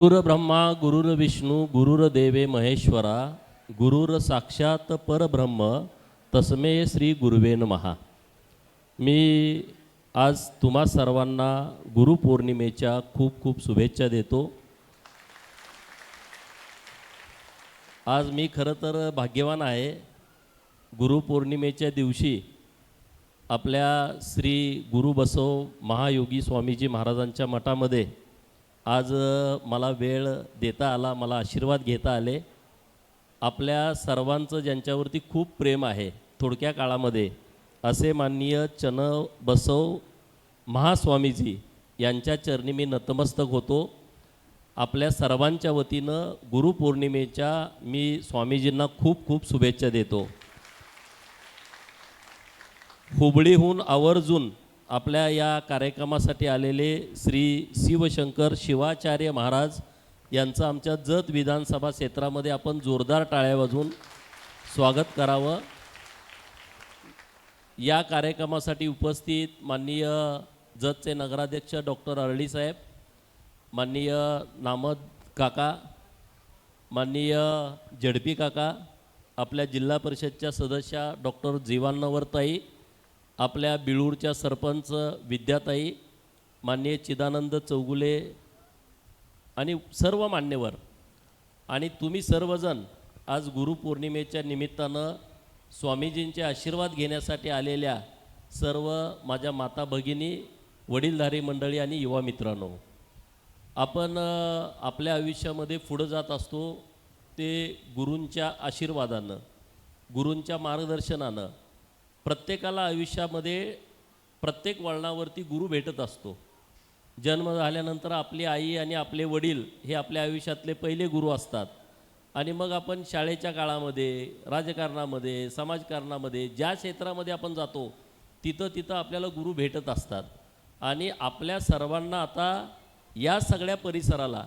गुरुर्ब्रह्मा गुरुर्विष्णू गुरुर्देवे महेश्वरा गुरुर साक्षात परब्रह्म तस्मे श्री गुरुवे नमः। मी आज तुम्हा सर्वांना गुरुपौर्णिमेच्या खूप खूप शुभेच्छा देतो। आज मी खरं तर भाग्यवान आहे। गुरुपौर्णिमेच्या दिवशी आपल्या श्री गुरुबसव महायोगी स्वामीजी महाराजांच्या मठामध्ये आज मला वेळ देता आला, मला आशीर्वाद घेता आले। आपल्या सर्वांचं ज्यांच्यावरती खूप प्रेम आहे, थोडक्या काळामध्ये असे माननीय चन्नबसव महास्वामीजी यांच्या चरणी मी नतमस्तक होतो। आपल्या सर्वांच्या वतीनं गुरुपौर्णिमेच्या मी स्वामीजींना खूप खूप शुभेच्छा देतो। हुबळीहून आवर्जून आपल्या या कार्यक्रमासाठी आलेले श्री शिवशंकर शिवाचार्य महाराज यांचं आमच्या जत विधानसभा क्षेत्रामध्ये आपण जोरदार टाळ्या वाजवून स्वागत करावं। या कार्यक्रमासाठी उपस्थित माननीय जतचे नगराध्यक्ष डॉक्टर अरळी साहेब, माननीय नामद काका, माननीय झडपी काका, आपल्या जिल्हा परिषदच्या सदस्या डॉक्टर जीवान्नवरताई, आपल्या बिळूरच्या सरपंच विद्याताई, माननीय चिदानंद चौगुले आणि सर्व मान्यवर आणि तुम्ही सर्वजण आज गुरुपौर्णिमेच्या निमित्तानं स्वामीजींचे आशीर्वाद घेण्यासाठी आलेल्या सर्व माझ्या माता भगिनी, वडीलधारी मंडळी आणि युवा मित्रांनो, आपण आपल्या आयुष्यामध्ये पुढं जात असतो ते गुरूंच्या आशीर्वादानं, गुरूंच्या मार्गदर्शनानं। प्रत्येकाला आयुष्यामध्ये प्रत्येक वळणावरती गुरु भेटत असतो। जन्म झाल्यानंतर आपली आई आणि आपले वडील हे आपल्या आयुष्यातले पहिले गुरु असतात आणि मग आपण शाळेच्या काळामध्ये, राजकारणामध्ये, समाजकारणामध्ये, ज्या क्षेत्रामध्ये आपण जातो तिथं आपल्याला गुरु भेटत असतात। आणि आपल्या सर्वांना आता या सगळ्या परिसराला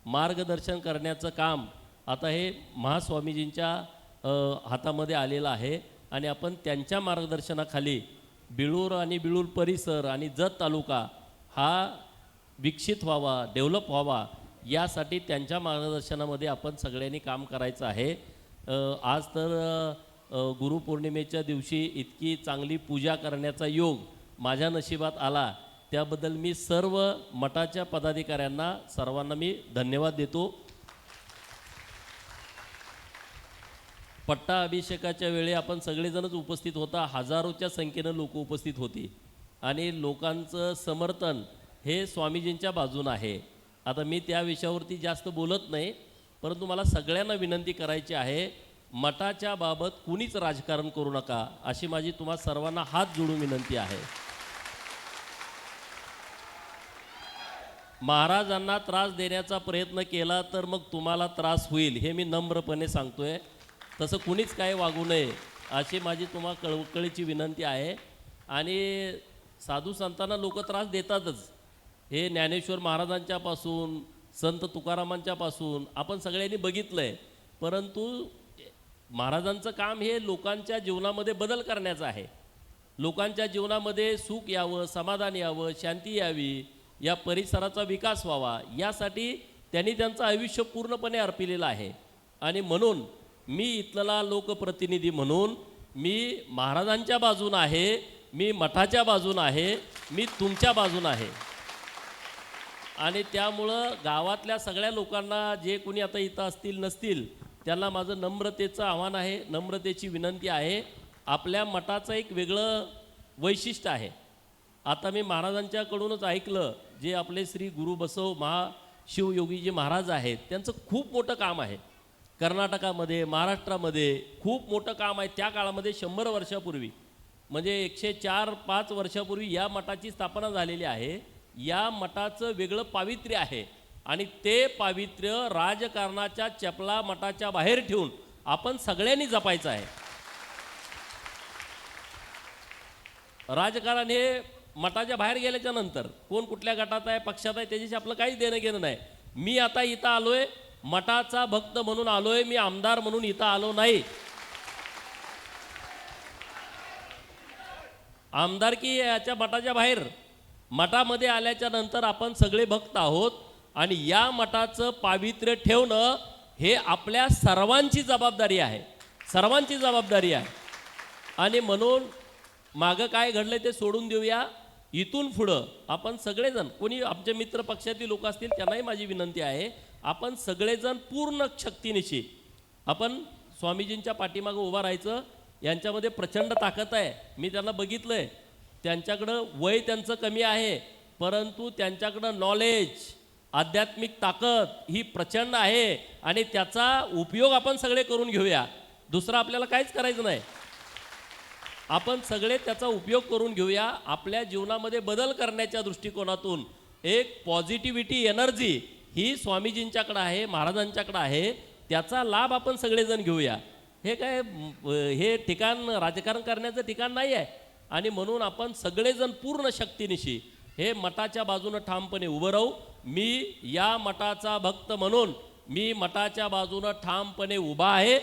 मार्गदर्शन करण्याचं काम आता हे महास्वामीजींच्या हातामध्ये आलेलं आहे आणि आपण त्यांच्या मार्गदर्शनाखाली बिळूर आणि बिळूर परिसर आणि जत तालुका हा विकसित व्हावा, डेव्हलप व्हावा, यासाठी त्यांच्या मार्गदर्शनामध्ये आपण सगळ्यांनी काम करायचं आहे। आज तर गुरुपौर्णिमेच्या दिवशी इतकी चांगली पूजा करण्याचा योग माझ्या नशिबात आला, त्याबद्दल मी सर्व मठाच्या पदाधिकाऱ्यांना सर्वांना मी धन्यवाद देतो। पट्टा अभिषेकाच्या वेळी आपण सगळेजणच उपस्थित होता, हजारोच्या संख्येनं लोक उपस्थित होती आणि लोकांचं समर्थन हे स्वामीजींच्या बाजूनं आहे। आता मी त्या विषयावरती जास्त बोलत नाही, परंतु मला सगळ्यांना विनंती करायची आहे, मठाच्या बाबत कुणीच राजकारण करू नका, अशी माझी तुम्हा सर्वांना हात जोडून विनंती आहे। महाराजांना त्रास देण्याचा प्रयत्न केला तर मग तुम्हाला त्रास होईल, हे मी नम्रपणे सांगतोय। तसं कुणीच काय वागू नये अशी माझी तुम्हा कळकळीची विनंती आहे। आणि साधू संतांना लोक त्रास देतातच, हे ज्ञानेश्वर महाराजांच्यापासून संत तुकारामांच्यापासून आपण सगळ्यांनी बघितलं आहे। परंतु महाराजांचं काम हे लोकांच्या जीवनामध्ये बदल करण्याचं आहे, लोकांच्या जीवनामध्ये सुख यावं, समाधान यावं, शांती यावी, या परिसराचा विकास व्हावा, यासाठी त्यांनी त्यांचं आयुष्य पूर्णपणे अर्पिलेलं आहे। आणि म्हणून मी इथला लोकप्रतिनिधी म्हणून मी महाराजांच्या बाजूनं आहे, मी मठाच्या बाजूनं आहे, मी तुमच्या बाजूनं आहे। आणि त्यामुळं गावातल्या सगळ्या लोकांना, जे कोणी आता इथं असतील नसतील, त्यांना माझं नम्रतेचं आव्हान आहे, नम्रतेची विनंती आहे। आपल्या मठाचं एक वेगळं वैशिष्ट्य आहे। आता मी महाराजांच्याकडूनच ऐकलं, जे आपले श्री गुरुबसव महाशिवयोगीजी महाराज आहेत, त्यांचं खूप मोठं काम आहे कर्नाटकामध्ये, महाराष्ट्रामध्ये खूप मोठं काम आहे। त्या काळामध्ये 100 वर्षापूर्वी, म्हणजे 104-5 वर्षापूर्वी या मठाची स्थापना झालेली आहे। या मठाचं वेगळं पावित्र्य आहे आणि ते पावित्र्य राजकारणाच्या चपला मठाच्या बाहेर ठेवून आपण सगळ्यांनी जपायचं आहे। राजकारण हे मठाच्या बाहेर गेल्याच्या नंतर कोण कुठल्या गटात आहे, पक्षात आहे, त्याच्याशी आपलं काहीच देणं घेणं नाही। मी आता इथं आलोय मठाचा भक्त म्हणून आलोय, मी आमदार म्हणून इथं आलो नाही। आमदारकी याच्या मठाच्या बाहेर, मठामध्ये आल्याच्या नंतर आपण सगळे भक्त आहोत आणि या मठाचं पावित्र्य ठेवणं हे आपल्या सर्वांची जबाबदारी आहे, सर्वांची जबाबदारी आहे. आणि म्हणून मागं काय घडलं ते सोडून देऊया. इथून पुढं आपण सगळेजण, कोणी आमचे मित्र पक्षातील लोक असतील त्यांनाही माझी विनंती आहे, आपण सगळेजण पूर्ण शक्तीनिशी आपण स्वामीजींच्या पाठीमागं उभं राहायचं. यांच्यामध्ये प्रचंड ताकद आहे, मी त्यांना बघितलं आहे. त्यांच्याकडं वय त्यांचं कमी आहे, परंतु त्यांच्याकडं नॉलेज, आध्यात्मिक ताकद ही प्रचंड आहे आणि त्याचा उपयोग आपण सगळे करून घेऊया. दुसरं आपल्याला काहीच करायचं नाही. आपण सगळे त्याचा उपयोग करून घेऊया. आपल्या जीवनामध्ये बदल करण्याच्या दृष्टिकोनातून एक पॉझिटिव्हिटी एनर्जी ही स्वामीजींच्याकडे आहे, महाराजांच्याकडे आहे. त्याचा लाभ आपण सगळेजण घेऊया. हे काय हे ठिकाण राजकारण करण्याचं ठिकाण नाही आहे. आणि म्हणून आपण सगळेजण पूर्ण शक्तीनिशी हे मठाच्या बाजूनं ठामपणे उभं राहू. मी या मठाचा भक्त म्हणून मी मठाच्या बाजूनं ठामपणे उभा आहे.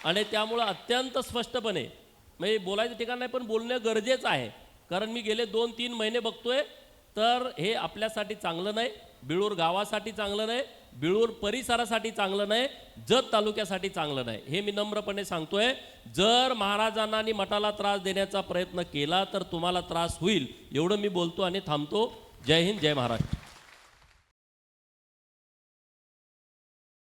आणि त्यामुळं अत्यंत स्पष्टपणे म्हणजे बोलायचं ठिकाण नाही, पण बोलणं गरजेचं आहे. कारण मी गेले 2-3 महिने बघतोय तर हे आपल्यासाठी चांगलं नाही, बिळूर गावासाठी चांगलं नाही, बिळूर परिसरासाठी चांगलं नाही, जत तालुक्यासाठी चांगलं नाही. हे मी नम्रपणे सांगतोय. जर महाराजांना आणि मठाला त्रास देण्याचा प्रयत्न केला तर तुम्हाला त्रास होईल, एवढं मी बोलतो आणि थांबतो. जय हिंद, जय महाराष्ट्र.